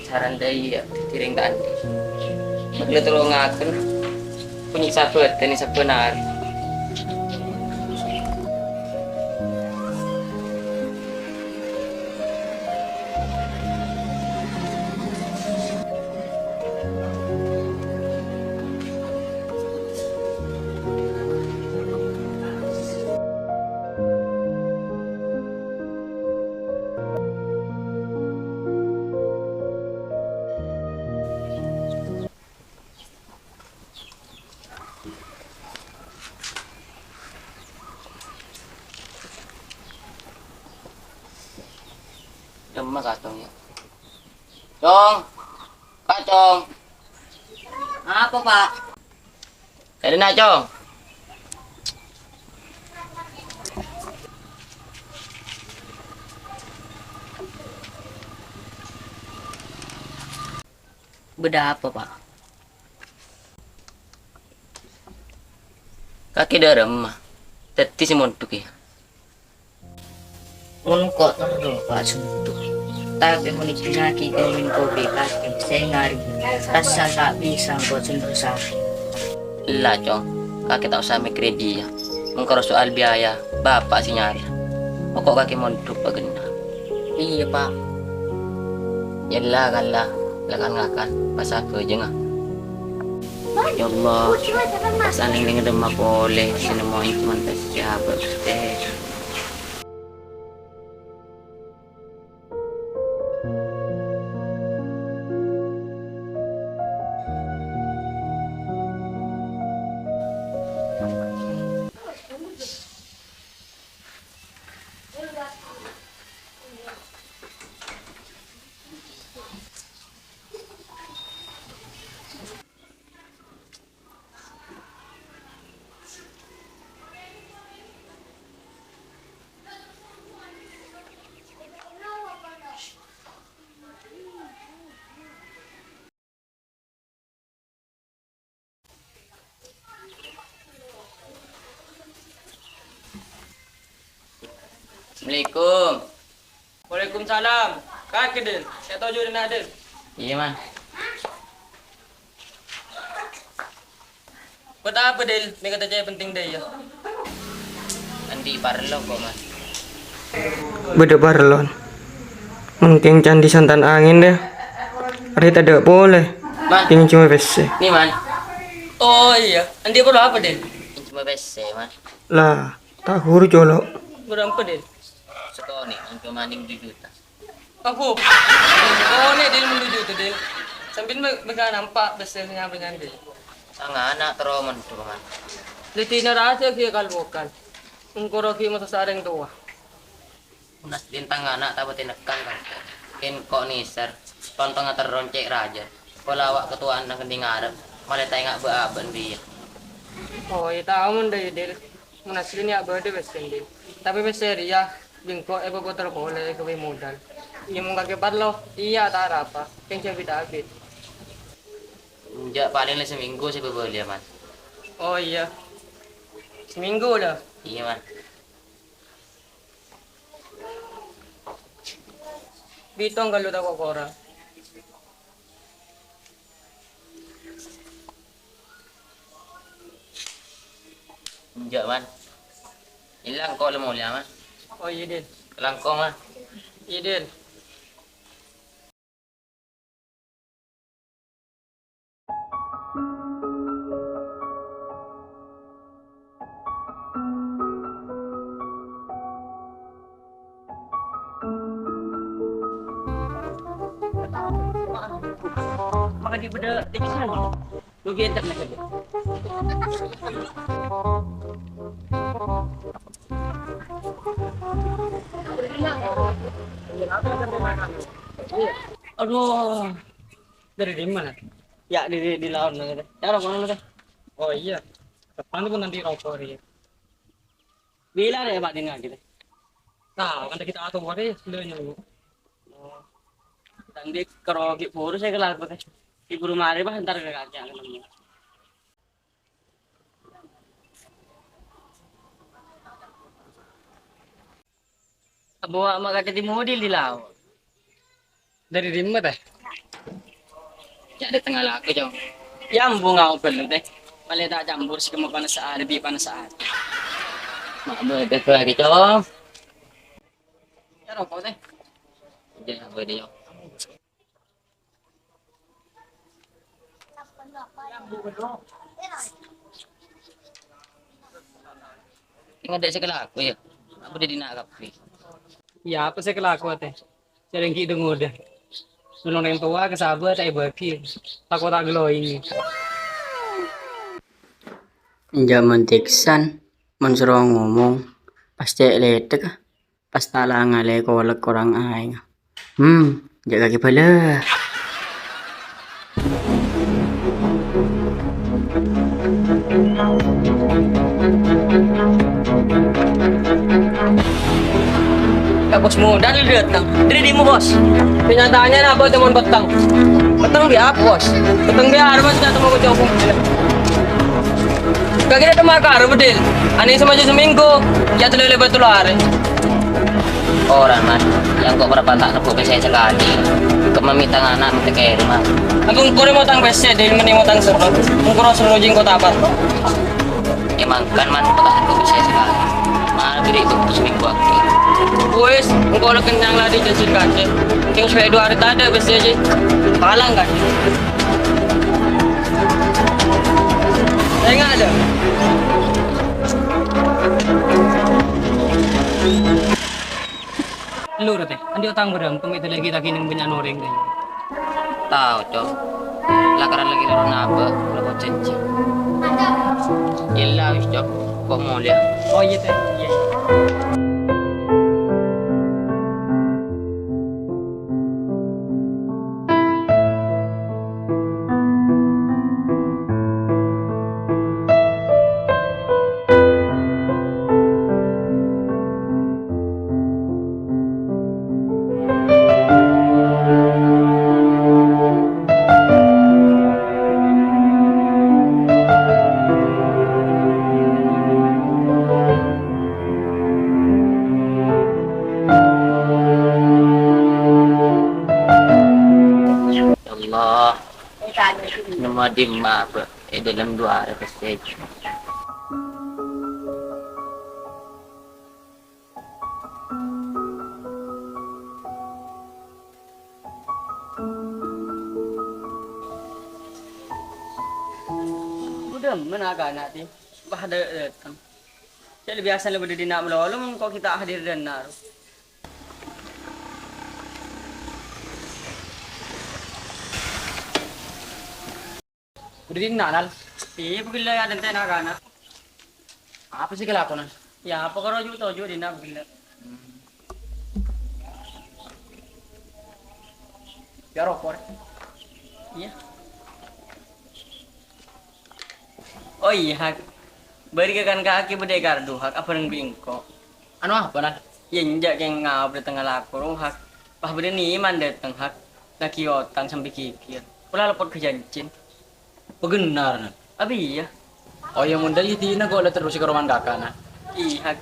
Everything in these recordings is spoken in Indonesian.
saran dari tiring tadi. Magla tulong akin. Punya sabet, ini sebenar. Demam katong ya. Cong, Kak Cong. Apa, Pak? Kaya na, Cong. Beda apa, Pak? Kaki darem mah. Teti si montuk ya. Mun kok terus, Pak, suntuk. Tapi mun ikinaki kawin kopi kaki, saya ngari. Rasa tak bisa kok suntuk sakit. Lah, Cong. Kaki tak usah mikirin dia. Mengkoro soal biaya, bapak si nyari. Pokok kaki montuk pagenda. Iya, Pak. Yalah kalah, lakan ngakan, masa ke aja nga. Ya Allah, saling dengan demam boleh, sini mau cuma tes siapa teh. Assalamualaikum. Waalaikumsalam. Kaki Del, saya tahu juga nak Del. Iya man. Buat apa Del? Ini kata saya penting deh ya. Andi parlo kok man. Beda parlon. Mungkin candi santan angin deh. Hari tidak boleh. Man, Ini cuma WC. nih man. Oh iya, andi perlu apa Del? Ini cuma BC man. Lah, tak huru jolok. Berapa, Del? Sekolah nih, untuk maning 2 juta. Aku. Oh nih Del menuju tuh Del. Sambil mereka nampak besarnya dengan Del. Tanga anak teroman tuh man. Liti na rasa kaya kalbukan. Ang koroki mo sa sarang tuwa. Unas lintang anak tapi tinekan kan. Kin kok nih sir. Tonton ngater roncek raja. Kolawak ketuaan nang kendi ngarep. Malah tay ngak beaben dia. Oh iya tahu mo deh Del. Munasli niya berde besar Del. Tapi besar ya. Bingko ebo botol boleh kami modal. Iya mong kakiparlo. Iya tara apa. Kaya siya bidabit. Enggak paling lah seminggu sih bebeli man. Oh iya. Seminggu lah. Iya man. Bitong kalau tak kora. Enggak man. Ilang kok lemo man. Oh iya Del. Langkong man. Iya Del. Maka di beda di sana. Lugi internet aja. Aduh, Dari di mana? ya di laut nih. Ya orang mana nih? Oh iya. Depan pun nanti rokok ya. Bila ya Pak Dina gitu. Nah, kan kita atur wae sebenarnya. Tadi kalau gitu baru saya kelar pakai. Ibu rumah ada bah ntar ke kaca ketemu. Bawa mak kaca di mobil di laut. Dari rimba teh. Jadi tengah laku jauh. Yambung ako pala teh. Malita jambur sih kamu panas saat, lebih panas saat. Mak betul lagi jauh. Ya rokok teh. Jangan berde jauh. Ingat dek segala aku ya. Aku di dina kafe. Ya apa sih kelaku teh? Sering gitu ngudah. Sulung yang tua kesabar saya bagi. Takut tak glowing. Zaman teksan, mensuruh ngomong, pas cek letek, pas talang ngale kolek korang aing. Jaga kaki pala. Ya bos modal datang. Dari mu bos. Kenyataannya apa teman betang? Betang dia apa bos? Betang dia harus sudah temu ke jauh. Kagak ada makar bedil. Ani semaju seminggu. Ya tuh lebat tuh lari. Orang man, yang kok berapa tak nepuk saya sekali. Kemamitan anak minta kayak rumah. Aku ngkore mau tang pese, dari mana mau tang seru. Ngkore seru jenggot apa? Emang kan man tak nepuk saya sekali. Mana beri itu seminggu aku. Wes, ngkore kenyang lah di jajin kaca. Yang supaya 2 hari tadi pese aja. Palang kan? Saya nggak ada. Lu teh, andi utang berang, tumit lagi tak kining banyak noreng deh. Tahu cok. Lakaran lagi lalu napa, lalu cincin. Ilah wis cok. Kok mau lihat? Oh iya teh, iya. Ya Allah. Nama dimma apa? Dalam 2 hari pasti. Udah menaga nanti. Bah ada datang. Jadi biasa lebih di nak melolong kok kita hadir dan naruh. Udah di nanal. Iya, pagila ya dan tayo nakana. Apa sih kelakuan? Ya, pagkaro juga tojo din na pagila. Pero por. Iya. Oh iya, hak. Bari ka kan kaki bedai kardu hak apa nang bingko. Ano apa nal? Ya njak yang ngap di tengah lapor hak. Pah beda ni man datang hak. Nakiotang sampai kikir. Pula lapor ke jancin. Pegenar nal. Abi iya. Oh yang munda itu na kok terus ke roman kakak na. Iya hak.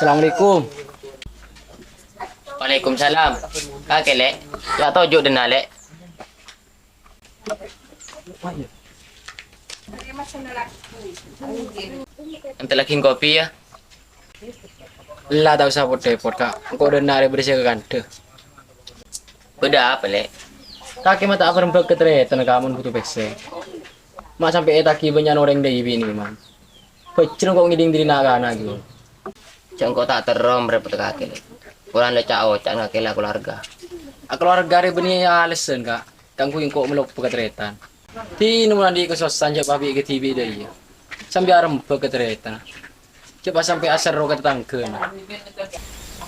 Assalamualaikum. Waalaikumsalam. Kakek lek. Ya tojo den lek. Ante laking kopi ya. Lah tahu sa depot kak. Kok udah nare bersih ke kante. Beda apa lek? Kaki mata apa rembak ketretan kamu butuh pese. Mak sampai etaki banyak orang dari ini man. Pecel kok ngiding diri naga gitu. Jangan kau tak terom repot kakek lek. Kurang ada cao, cak kakek lah keluarga. Keluarga ri beni alasan kak. Kangku yang kok melok peketretan. Ti numulan di kesosan jak papi ke TV deh ya. Sampai rembak ketretan. Coba sampai asar ro ketangkeun.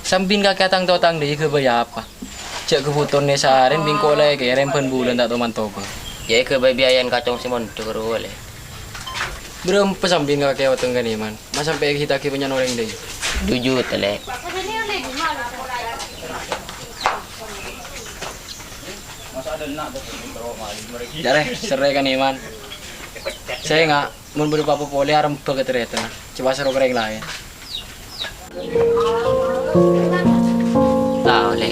Sampin kakek tang totang deh ke baya apa. Cek kebutuhannya seharian bingko lagi rempen bulan tak teman toba. Ya ke biayan kacang simon tuh lek. Belum pesambing ka kaya watong ganiman. Masampai kita ki punya orang deh. 2 juta le. Jare, serai kan iman. Saya nggak mau berapa poli aram pegetereta na. Coba seru kereng lain. Tahu le.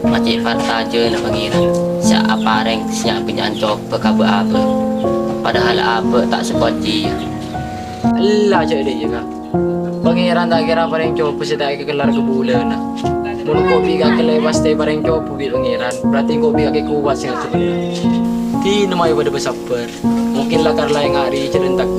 Macik fartaje na pangiran. Siya apareng siya pinjaan coba kabe apa. Padahal apa tak sepot dia. Allah cak dia juga. Pangeran tak kira pareng coba sih tak kelar ke bulan na. Mun kopi ka kelewas teh pareng coba bi pangeran. Berarti kopi ka kuat sih sebenarnya. Di nama ibu ada besaper. Mungkin lah karena yang hari cerentak.